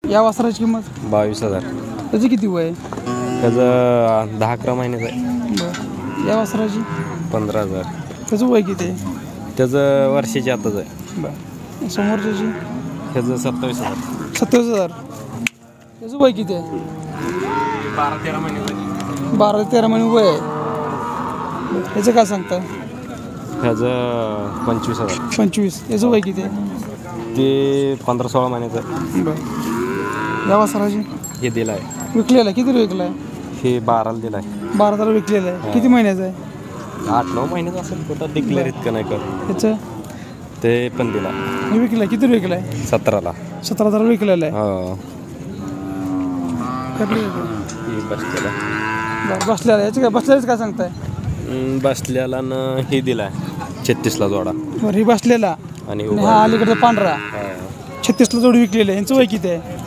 या वासराची किंमत 22,000. त्याचं किती वय आहे? त्याचं 10-11 महिन्याचं आहे. बरं. या वासराची 15,000. त्याचं वय किती आहे? त्याचं वर्षाची आताच आहे. बरं. समोरच्याची त्याचं 27,000. 27,000. त्याचं वय किती आहे? 12-13 महिन्याचं. 12 ते 13 महिने वय आहे. याचं काय सांगता? ह्याचं 25,000. 25. याचं वय किती आहे? ते 15-16 महिन्याचं आहे. बरं. या वासराची हे दिलं आहे. विकलेला किती विकला आहे? हे 12ला दिलं आहे. 12,000 विकलेलं आहे. किती महिन्याचं आहे? 8-9 महिन्याचं असेल. कुठं डिक्लेअर इतकं नाही कर. त्याचं ते पण दिला विकला किती विकला आहे? 17ला. 17,000 विकलेलं आहे. हो. ही बसलेला. बरं. बसलेला याचं काय बसल्याचं काय सांगताय? बसल्याला न हे दिला आहे 36ला जोडा. बरं. ही बसलेला आणि आणि हा अलीकडचा पांढरा हा. 36ला जोडी विकलेला आहे. यांचं वय किती आहे?